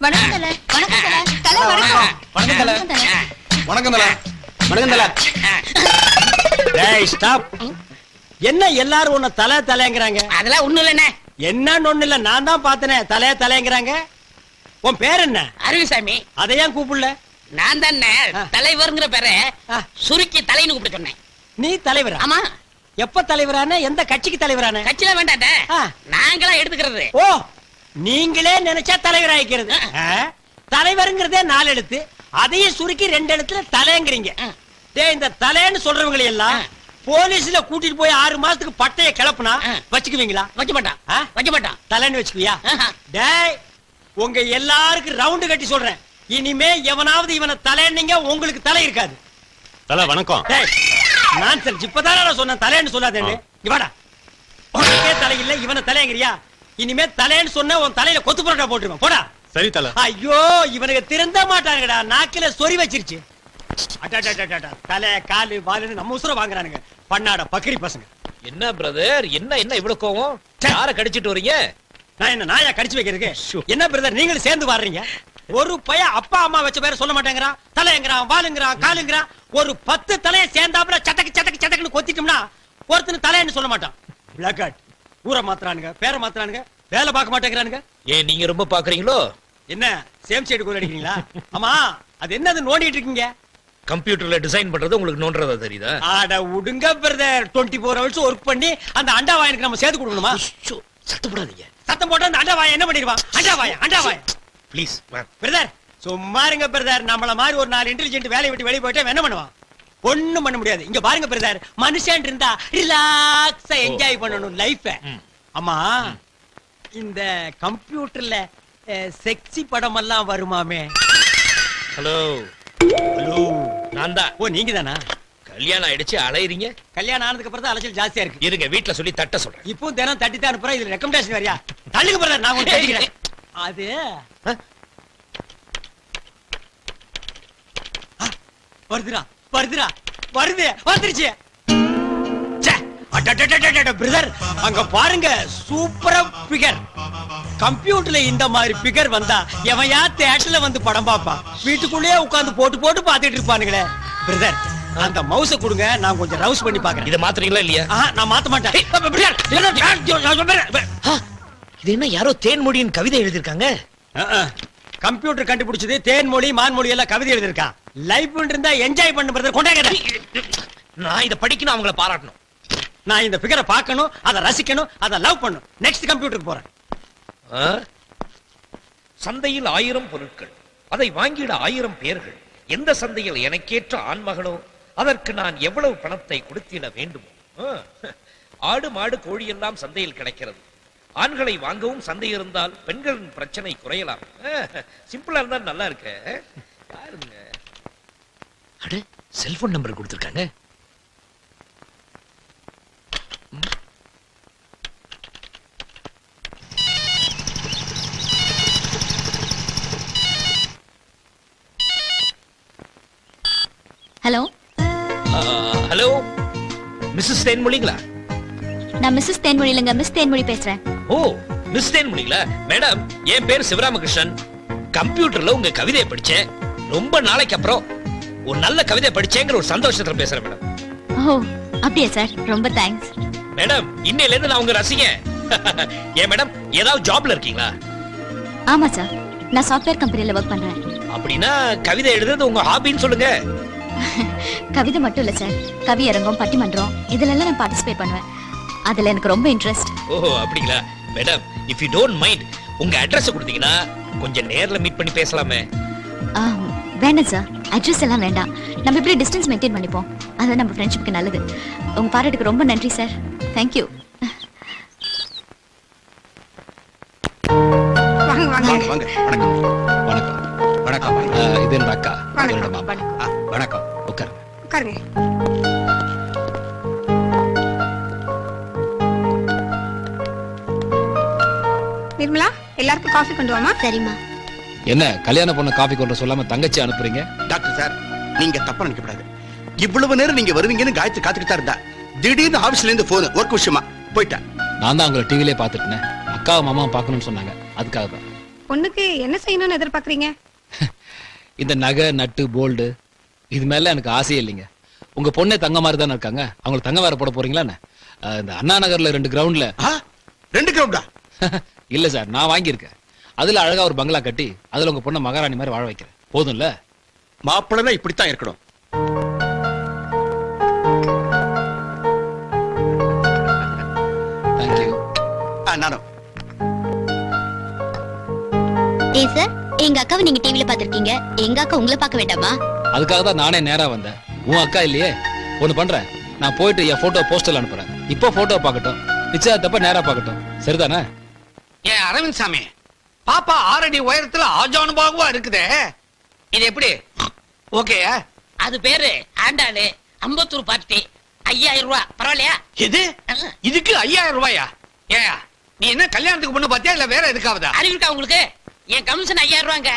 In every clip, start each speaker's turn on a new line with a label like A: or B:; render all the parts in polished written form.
A: வணக்கம் தல. வணக்கம் தல. தல வணக்கம்.
B: வணக்கம் தல. வணக்கம் தல. வணக்கம் தல.
C: டேய் ஸ்டாப். என்ன எல்லாரும் உன்னை தலை தலைங்கறாங்க?
D: அதெல்லாம் ஒண்ணு இல்லனே.
C: என்னன்னு ஒண்ணு இல்ல, நான் தான் பார்த்தனே தலை தலைங்கறாங்க. உன் பேர் என்ன?
D: அருவிசாமி.
C: அதை ஏன் கூப்பிடல?
D: நான் தானே தலைவர்ங்கற பேரை சுருக்கி தலைன்னு கூப்பிட சொன்னேன்.
C: நீ தலைவரா?
D: ஆமா.
C: எப்ப தலைவரான? எந்த கட்சிக்கு தலைவரான?
D: கட்சில வேண்டாடா. நாங்களா எடுத்துக்கிறது.
C: ஓ, நீங்களே நினைச்சா தலைவர் ஆயிக்கிறது. தலைவர்ங்கிறதே 4 எழுத்து, அதையும் சுருக்கி 2 எழுத்துல தலைங்கறீங்க. டேய், இந்த தலைன்னு சொல்றவங்க எல்லாம் போலீஸ்ல கூட்டிட்டு போய் 6 மாசத்துக்கு பட்டைய கிளப்புனா வச்சுக்குவீங்களா?
D: வைக்க மாட்டான். வைக்க மாட்டான்.
C: தலைன்னு வச்சுக்குவியா? டேய், உங்க எல்லாருக்கும் ரவுண்டு கட்டி சொல்றேன், இனிமே எவனாவது இவனை தலைன்னீங்க உங்களுக்கு தலை இருக்காது.
E: தல வணக்கம்.
C: நான் சரி இப்பதான சொன்னேன் தலைன்னு சொல்லாதேன்னு. இவாடா, உனக்கே தலை இல்ல, இவனை தலைங்கறியா? இனிமே தலைன்னு சொன்ன உன் தலையில கொத்து புரோட்டா போட்டுருவேன். போடா.
E: சரி தல.
C: ஐயோ, இவனுக்கு திருந்த மாட்டாங்கடா, நாக்கில சொறி வச்சிருச்சு. தலை காலு வாலுன்னு நம்ம உசுர வாங்குறானுங்க, பண்ணாட பக்கிரி பசங்க.
F: என்ன பிரதர், என்ன என்ன இவ்வளவு கோவம்? யார கடிச்சிட்டு வரீங்க?
C: நான் என்ன நாயா கடிச்சு வைக்கிறதுக்கு? என்ன பிரதர், நீங்களும் சேர்ந்து வர்றீங்க? ஒரு பைய அப்பா அம்மா வச்ச பேரை சொல்ல மாட்டேங்கிறான். தலைங்கிறான், வாலுங்கிறான், காலுங்கிறான். ஒரு 10 தலையை சேர்ந்தாப்புல சட்டக்கு சட்டக்கு சட்டக்குன்னு கொத்திட்டோம்னா ஒருத்தனு தலைன்னு சொல்ல மாட்டான். பிளாக் ஊரை மாத்துறானுங்க, பேரை மாத்துறானுங்க, வேலை பார்க்க மாட்டேங்கிறானுங்க.
F: ஏன் நீங்க ரொம்ப பாக்குறீங்களோ?
C: என்ன சேம் சைடு கோல் அடிக்கிறீங்களா? ஆமா, அது என்னது நோண்டிட்டு இருக்கீங்க?
F: கம்ப்யூட்டர்ல டிசைன் பண்றது உங்களுக்கு நோன்றதா தெரியுதா?
C: ஆட உடுங்க பிரதர், 24 ஹவர்ஸ் ஒர்க் பண்ணி அந்த அண்டா வாயனுக்கு நம்ம சேர்த்து கொடுக்கணுமா?
F: சத்தம் போடாதீங்க.
C: சத்தம் போட்டா அந்த அண்டா வாய என்ன பண்ணிடுவான்? அண்டா வாய
F: ப்ளீஸ்
C: பிரதர், சும்மா இருங்க பிரதர். நம்மள மாதிரி ஒரு 4 இன்டெலிஜென்ட் வேலையை விட்டு வெளியே போயிட்டா என்ன பண்ணுவான்? ஒண்ணும் பண்ண முடியாது. இங்க பாருங்க பிரதர், மனுஷன் இருந்தா ரிலாக்ஸா என்ஜாய் பண்ணணும் லைஃப. ஆமா, இந்த கம்ப்யூட்டர்ல செக்ஸி படம் எல்லாம் வருமாமே?
F: ஹலோ
C: ஹலோ,
F: நான் தான்.
C: ஓ, நீங்க தானா?
F: கல்யாணம் ஆயிடுச்சு, அலையறீங்க.
C: கல்யாணம் ஆனதுக்கு அப்புறம் தான் அலைச்சல் ஜாஸ்தியா இருக்கு.
F: இருங்க, வீட்டுல சொல்லி தட்ட சொல்றேன்.
C: இப்போ தினம் தட்டி தான் அனுப்புறேன். இதுல ரெக்கமெண்டேஷன் வரையா? தள்ளுங்க பிரதர், நான் உங்களுக்கு தட்டிக்கிறேன். அது வருதுடா, வருதுடா, வருது, வந்துருச்சு. பிரதர், அங்க பாருங்க, சூப்பரா பிகர். கம்ப்யூட்டர்ல இந்த மாதிரி பிகர் வந்தா எவையா தியேட்டர்ல வந்து படம் பாப்பான்? வீட்டுக்குள்ளேயே உட்கார்ந்து போட்டு போட்டு பாத்துட்டு இருப்பானுங்களே. பிரதர், அந்த மவுஸ கொடுங்க, நான் கொஞ்சம் ரவுஸ் பண்ணி பாக்குறேன்.
F: இத மாத்துறீங்களா இல்லையா?
C: நான் மாத்த மாட்டேன்.
F: இது என்ன, யாரோ தேன்மொழியின் கவிதை எழுதிருக்காங்க?
C: கம்ப்யூட்டர் கண்டுபிடிச்சது தேன்மொழி மான்மொழி எல்லாம் கவிதை எழுதிருக்கான். லைஃப் இருந்தா என்ஜாய் பண்ணு பிரதர். கொண்டாங்க.
F: நான் இத படிக்கணும், அவங்கள பாராட்டணும்.
C: நான் இந்த பிகரை பார்க்கணும், அதை ரசிக்கணும், அதை லவ் பண்ணணும். நெக்ஸ்ட் கம்ப்யூட்டருக்கு போறேன்.
F: சந்தையில் 1000 பொருட்கள், அதை வாங்கிட 1000 பேர்கள். எந்த சந்தையில் எனக்கேற்ற ஆண்மகனோ அதற்கு நான் எவ்வளவு பணத்தை கொடுத்திட வேண்டுமோ? ஆடு மாடு கோழி எல்லாம் சந்தையில் கிடைக்கிறது. ஆண்களை வாங்கவும் சந்தை இருந்தால் பெண்களின் பிரச்சனை குறையலாம். சிம்பிளா இருந்தா நல்லா இருக்கு. பாருங்க, அட செல்போன் நம்பர் கொடுத்திருக்காங்க.
A: ஹலோ
F: ஹலோ, மிஸ்ஸஸ் தேன்மொழிங்களா?
A: நான் மிஸ்ஸஸ் தேன்மொழி இல்லங்க, மிஸ் தேன்மொழி பேசுறேன்.
F: ஓ, மிஸ் தேன்மொழிங்களா? மேடம், என் பேர் சிவராமகிருஷ்ணன். கம்ப்யூட்டர்ல உங்க கவிதையை படிச்சேன். ரொம்ப நாளைக்கு அப்புறம் ஒரு நல்ல கவிதை படிச்சேங்கிற ஒரு சந்தோஷத்துல பேசுறேன் மேடம்.
A: ஓ, அப்படியே சார், ரொம்ப தேங்க்ஸ்.
F: மேடம், இன்னையில இருந்து நான் உங்க ரசிகன். ஏன் மேடம், ஏதாவது ஜாப்ல இருக்கீங்களா?
A: ஆமா சார், நான் சாஃப்ட்வேர் கம்பெனில வர்க் பண்றேன்.
F: அப்படின்னா கவிதை எழுதுறது உங்க ஹாபின்னு சொல்லுங்க.
A: கவிதை மட்டும் இல்ல சார், கவியரங்கம், பட்டிமன்றம் இதெல்லாம் நான் பார்ட்டிசிபேட் பண்ணுவேன். அதுல எனக்கு ரொம்ப இன்ட்ரெஸ்ட்.
F: ஓ, அப்படிங்களா? Madam, if you don't mind, உங்க அட்ரஸ் கொடுத்தீங்கன்னா கொஞ்சம் நேர்ல மீட் பண்ணி பேசலாமே?
A: வேண்டாம் சார், அட்ரஸ் எல்லாம் வேண்டாம். நம்ம இப்படி டிஸ்டன்ஸ் மெயின்டைன் பண்ணிப்போம். அது நம்ம ஃப்ரெண்ட்ஷிப்க்கு நல்லது. உங்க பாராட்டுக்கு ரொம்ப நன்றி சார். தேங்க்யூ.
B: வாங்க வாங்க வாங்க. வணக்கம் வணக்கம் வணக்கம். இது என்னோட அக்கா. வணக்கம். உட்காருங்க
G: உட்காருங்க. நிர்மலா, எல்லாருக்கும் காஃபி கொண்டு வாமா.
A: சரிம்மா.
B: என்ன கல்யாண பொண்ணு காஃபி கொண்டு சொல்லாம தங்கச்சி அனுப்புறீங்க?
H: டாக்டர் சார், நீங்க தப்பா நினைக்கப்படாது. இவ்வளவு நேரம் நீங்க வருவீங்கன்னு காயத்ரி காத்துக்கிட்டா இருந்தா, திடீர்னு ஆபீஸ்ல இருந்து போன் ஒர்க் விஷயமா போயிட்டேன்.
B: நான் தான் உங்களை டிவிலே பாத்துட்டேன். அக்காவும் மாமாவும் பார்க்கணும்னு சொன்னாங்க, அதுக்காக தான்.
G: பொண்ணுக்கு என்ன செய்யணும்னு எதிர்பார்க்கறீங்க?
B: இந்த நகை நட்டு போல்டு இது மேல எனக்கு ஆசையே இல்லைங்க. உங்க பொண்ணே தங்க மாதிரி தானே இருக்காங்க, அவங்களுக்கு தங்க வேற போட போறீங்களா? இந்த அண்ணா நகர்ல 2 கிரவுண்ட்ல
H: 2 கிரவுண்டா?
B: இல்ல சார், நான் வாங்கியிருக்கேன். அதுல அழகா ஒரு பங்களா கட்டி அதுல உங்க பொண்ணை மகாராணி மாதிரி வாழ வைக்கிறேன். போதும்ல?
H: மாப்பிள்ளை இப்படித்தான் இருக்கணும்.
B: தேங்க்யூ.
H: நானும்.
A: ஏய் சார், எங்க அக்காவை நீங்க டிவில பாத்திருக்கீங்க, எங்க அக்கா உங்களை பார்க்க வேண்டாமா?
B: அதுக்காக தான் நானே நேரா வந்தேன். உன் அக்கா இல்லையே, ஒண்ணு பண்றேன், நான் போயிட்டு என் போட்டோ போஸ்டர்ல அனுப்புறேன். இப்போ போட்டோ பார்க்கட்டும், நிச்சயத்தப்ப நேரா பார்க்கட்டும். சரிதானே?
E: ஏன் அரவிந்த் சாமி, பாப்பா 6 அடி உயரத்துல ஆஜானுபாகுவா இருக்குதே, இது எப்படி ஓகே?
D: அது பேரு ஆண்டாளு அம்பத்தூர் பார்ட்டி. 5000 ரூபாய் பரவாயில்லையா?
E: இது இதுக்கு 5000 ரூபாயா? ஏயா நீ என்ன கல்யாணத்துக்கு பொண்ணு பாத்தியா இல்ல வேற எதுக்காவதா?
D: அறிவிக்கா உங்களுக்கு? என் கமிஷன் 5000 ரூபாங்க.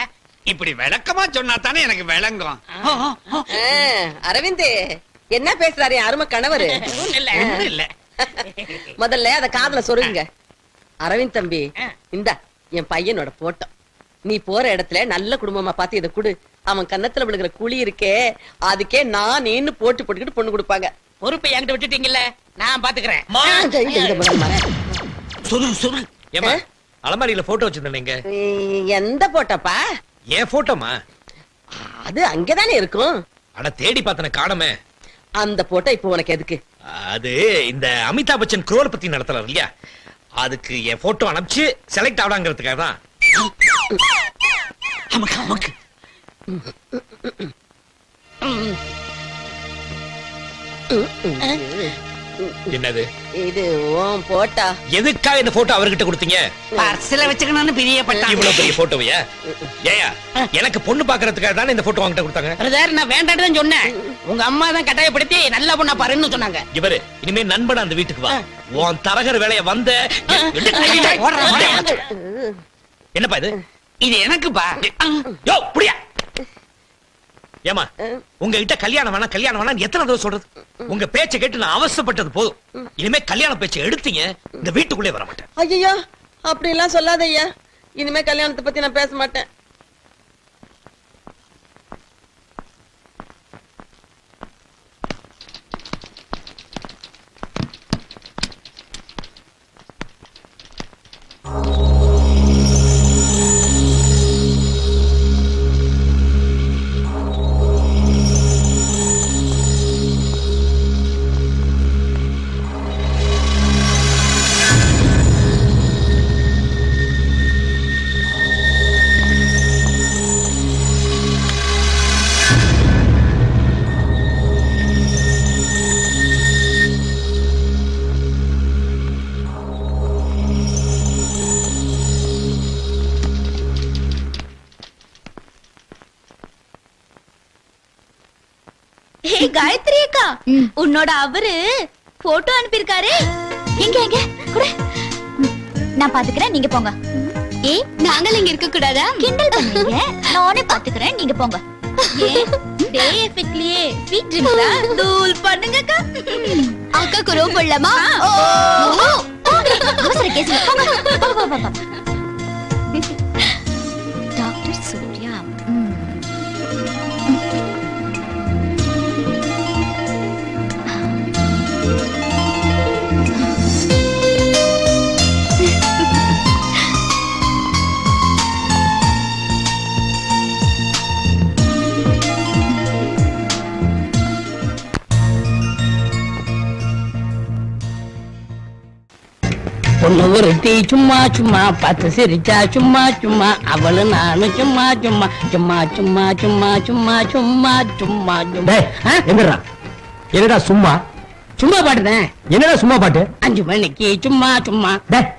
E: இப்படி விளக்கமா சொன்னா தானே எனக்கு விளங்கும்.
I: அரவிந்த் என்ன பேசுறாரு அருமை கணவரு?
D: ஒண்ணும் இல்ல.
I: முதல்ல அத காதுல சொருங்க. அரவிந்த் தம்பி, இந்த என் பையனோட போட்டோ. நீ போற இடத்துல நல்ல குடும்பமா பார்த்து இதை கொடு. அவன் கன்னத்துல விழுகிற குழி இருக்கே, அதுக்கே நான் நீன்னு போட்டுக்கிட்டு பொண்ணு கொடுப்பாங்க.
D: பொறுப்பை என்கிட்ட விட்டுட்டீங்கல்ல, நான் பாத்துக்கிறேன்.
F: ஏமா அலமாரியில போட்டோ வச்சிருந்தீங்க?
I: எந்த போட்டோப்பா?
F: ஏன் போட்டோமா?
I: அது அங்கதானே இருக்கும்.
F: ஆனா தேடி பார்த்தன காணமே.
I: அந்த போட்டோ இப்போ உனக்கு எதுக்கு?
F: அது இந்த அமிதாப் பச்சன் குரோர் பத்தி நடத்தலாம் இல்லையா, அதுக்கு என் போட்டோ அனுப்பிச்சு செலக்ட் ஆகலாங்கிறதுக்காக தான். என்னது
I: இது? உன் போட்டா?
F: எதுக்காக இந்த போட்டோ அவர்கிட்ட கொடுத்தீங்க?
D: பர்ஸ்ல வச்சுக்கணும்னு பிரியப்பட்டான்.
F: இவ்வளவு பெரிய போட்டோவையா? ஏயா எனக்கு பொண்ணு பாக்குறதுக்காக தானே இந்த போட்டோ வாங்கிட்ட கொடுத்தாங்க.
D: பிரதர், நான் வேண்டான்னு தான் சொன்னேன். உங்க அம்மா தான் கட்டாயப்படுத்தி நல்ல பொண்ணா பாருன்னு சொன்னாங்க.
F: இவரு இனிமே நண்பன் அந்த வீட்டுக்கு வா, உன் தரகர் வேலைய வந்த. என்னப்பா இது?
E: இது எனக்குப்பா.
F: யோ புடியா. ஏமா உங்ககிட்ட கல்யாணம் வேணாம் எத்தனை தடவை சொல்றது? உங்க பேச்சை கேட்டு நான் அவசரப்பட்டது போதும். இனிமே கல்யாண பேச்சை எடுத்தீங்க இந்த வீட்டுக்குள்ளே வர மாட்டேன்.
I: ஐயா அப்படி எல்லாம் சொல்லாத ஐயா. இனிமே கல்யாணத்தை பத்தி நான் பேச மாட்டேன்.
A: காயத்ரி அக்கா, உன்னோட அவரு போட்டோ அனுப்பியிருக்காரு. எங்க எங்க குடு, நான் பாத்துக்கிறேன், நீங்க போங்க. ஏய், நாங்கள் இங்க இருக்க கூடாதா? கிண்டல் பண்ணுவீங்க, நானே பாத்துக்கிறேன், நீங்க போங்க. டே எஃபெக்ட்லியே ஸ்வீட் ட்ரிங்க்ஸா தூள் பண்ணுங்க அக்கா. அக்காக்கு ரொம்ப இல்லமா? அவசர கேஸ். டாக்டர் சூர்யா.
D: பொண்ணு ஒருத்தி சும்மா சும்மா பார்த்து சிரிச்சா சும்மா சும்மா, அவளு நானும் சும்மா சும்மா சும்மா சும்மா சும்மா சும்மா சும்மா சும்மா சும்மா.
C: என்னடா சும்மா
D: சும்மா பாடுறேன்.
C: என்னடா சும்மா பாட்டு?
D: 5 மணிக்கு சும்மா சும்மா.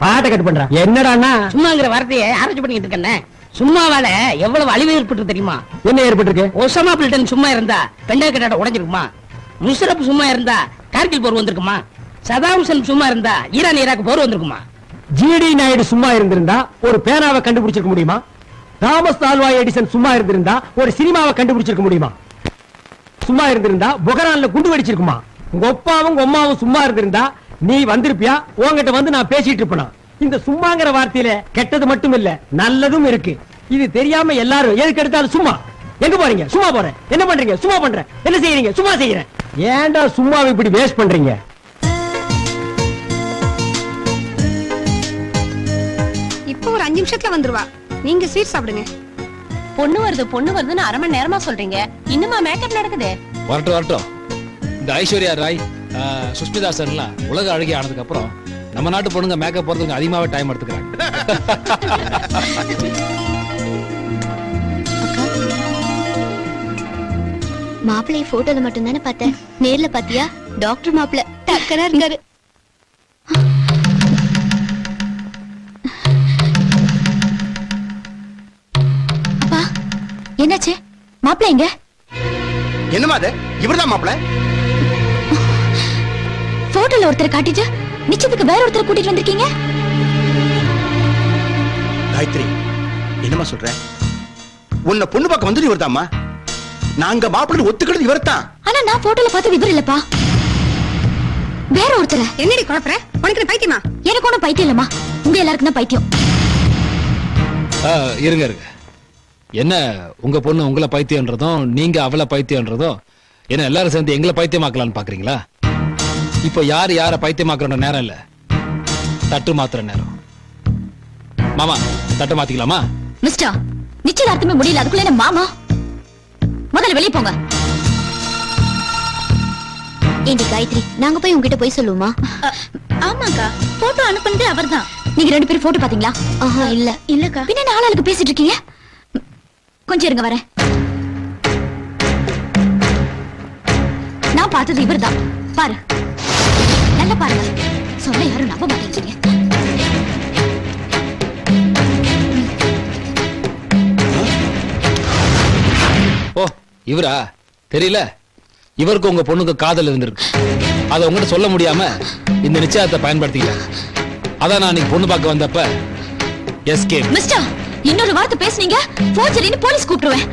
C: பாட்டை கட்டு பண்ற என்னடானா?
D: சும்மாங்கிற வார்த்தையை ஆராய்ச்சி பண்ணிட்டு இருக்கேன். சும்மாவால எவ்வளவு அழிவு ஏற்பட்டு தெரியுமா?
C: என்ன ஏற்பட்டிருக்கு?
D: ஒசாமா பில்டன் சும்மா இருந்தா பெண்டா கட்டாட உடைஞ்சிருக்குமா? முஷரப் சும்மா இருந்தா கார்கில் போர் வந்திருக்குமா? சதாம் ஹுசேன் சும்மா இருந்தா ஈரான் ஈராக் போர் வந்திருக்குமா?
C: ஜிடி நாயுடு சும்மா இருந்திருந்தா ஒரு பேனாவை கண்டுபிடிச்சிருக்க முடியுமா? தாமஸ் ஆல்வா எடிசன் சும்மா இருந்திருந்தா ஒரு சினிமாவை கண்டுபிடிச்சிருக்க முடியுமா? சும்மா இருந்திருந்தா பொகரான்ல குண்டு வெடிச்சிருக்குமா? உங்க அப்பாவும் உங்க அம்மாவும் சும்மா இருந்திருந்தா நீ வந்திருப்பியா? உங்ககிட்ட வந்து நான் பேசிட்டு இருப்பேனா? இந்த சும்மாங்கிற வார்த்தையில கெட்டது மட்டும் இல்ல நல்லதும் இருக்கு. இது தெரியாம எல்லாரும் எதுக்கு எடுத்தாலும் சும்மா. எங்க போறீங்க? சும்மா போறேன். என்ன பண்றீங்க? சும்மா பண்றேன். என்ன செய்யறீங்க? சும்மா செய்யறேன். ஏன்டா சும்மாவை இப்படி வேஸ்ட் பண்றீங்க?
G: இப்போ ஒரு 5 நிமிஷத்துல வந்துருவா. நீங்க ஸ்வீட் சாப்பிடுங்க.
J: பொண்ணு வருதுன்னு அரை மணி நேரமா சொல்றீங்க. இன்னுமா மேக்கப் நடக்குது?
B: வரட்டும். இந்த ஐஸ்வர்யா ராய், சுஷ்மிதா சென்லாம் உலக அழகி ஆனதுக்கு அப்புறம் நம்ம நாட்டு பொண்ணுங்க மேக்கப் போறதுக்கு அதிகமாவே டைம் எடுத்துக்கிறாங்க.
A: மாப்பிள்ளைய போட்டோல மட்டும் தானே பார்த்தேன். நேர்ல பாத்தியா? டாக்டர் மாப்பிள்ள டக்கரா இருக்காரு. அப்பா என்னாச்சு? மாப்பிள்ள எங்க?
H: என்னமா அது? இவர்தான் மாப்பிள்ள.
A: போட்டோல ஒருத்தர் காட்டிட்டு நிச்சயத்துக்கு வேற ஒருத்தர் கூட்டிட்டு வந்திருக்கீங்க.
H: காயத்ரி, என்னமா சொல்ற? உன்னை பொண்ணு பார்க்க வந்து இவர்தாம்மா. நாங்க மாப்பிள்ளை ஒத்துக்கிறது இவர்தான்.
A: ஆனா நான் போட்டோல பார்த்து இவர் இல்லப்பா, வேற ஒருத்தர்.
G: என்னடி குழப்பற? உனக்கு பைத்தியமா?
A: எனக்கு ஒண்ணும் பைத்தியம் இல்லம்மா, உங்க எல்லாருக்கும் தான் பைத்தியம்.
B: இருங்க. என்ன உங்க பொண்ணு உங்களை பைத்தியன்றதும் நீங்க அவளை பைத்தியன்றதும் என்ன எல்லாரும் சேர்ந்து எங்களை பைத்தியமாக்கலான்னு பாக்குறீங்களா? இப்ப யார பைத்தியமாக்குற நேரம் இல்ல, தட்டு மாத்துற நேரம். மாமா, தட்டு மாத்திக்கலாமா?
A: மிஸ்டர், நிச்சயதார்த்தமே முடியல, அதுக்குள்ள என்ன மாமா? முதல்ல வெளியே போங்க. ஏண்டி காயத்ரி, நாங்க போய் உங்ககிட்ட போய் சொல்லுவோமா? ஆமாக்கா, போட்டோ அனுப்புனதே அவர்தான். நீங்க 2 பேரும் போட்டோ பாத்தீங்களா? ஆஹா இல்ல. இல்லக்கா. பின்ன ஆளாளுக்கு பேசிட்டு இருக்கீங்க. கொஞ்சம் இருங்க, வரேன். நான் பார்த்தது இவர்தான். பாரு, நல்லா பாருங்க. சொல்ல யாரும் நம்ப மாட்டேங்கிறீங்க.
B: ஓ, இவரா? தெரியல. இவருக்கு உங்க பொண்ணுக்கு காதல் இருந்திருக்கு. அதை உங்ககிட்ட சொல்ல முடியாம இந்த நிச்சயத்தை பயன்படுத்திக்கிட்டேன். அதான் நான் இன்னைக்கு பொண்ணு பார்க்க வந்தப்ப எஸ்கேப்.
A: மிஸ்டர், இன்னொரு வார்த்தை பேசுனீங்க போர்ஜரின்னு போலீஸ் கூப்பிடுவேன்.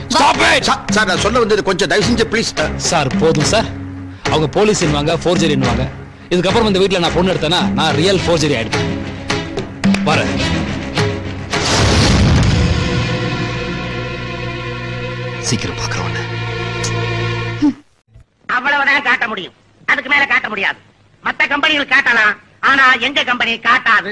H: சார், நான் சொல்ல வந்தது கொஞ்சம் தயவு செஞ்சு ப்ளீஸ்.
B: சார் போதும் சார். அவங்க போலீஸ் என்னவாங்க, போர்ஜரி என்னவாங்க. இதுக்கப்புறம் இந்த வீட்டுல நான் பொண்ணு எடுத்தேன்னா நான் ரியல் போர்ஜரி ஆயிடுவேன். வரேன். சீக்கிரம் பாக்குறோம்.
D: அவ்வளவுதான் காட்ட முடியும், அதுக்கு மேல காட்ட முடியாது. மத்த கம்பெனிகள் காட்டலாம், ஆனா எங்க கம்பெனி காட்டாது.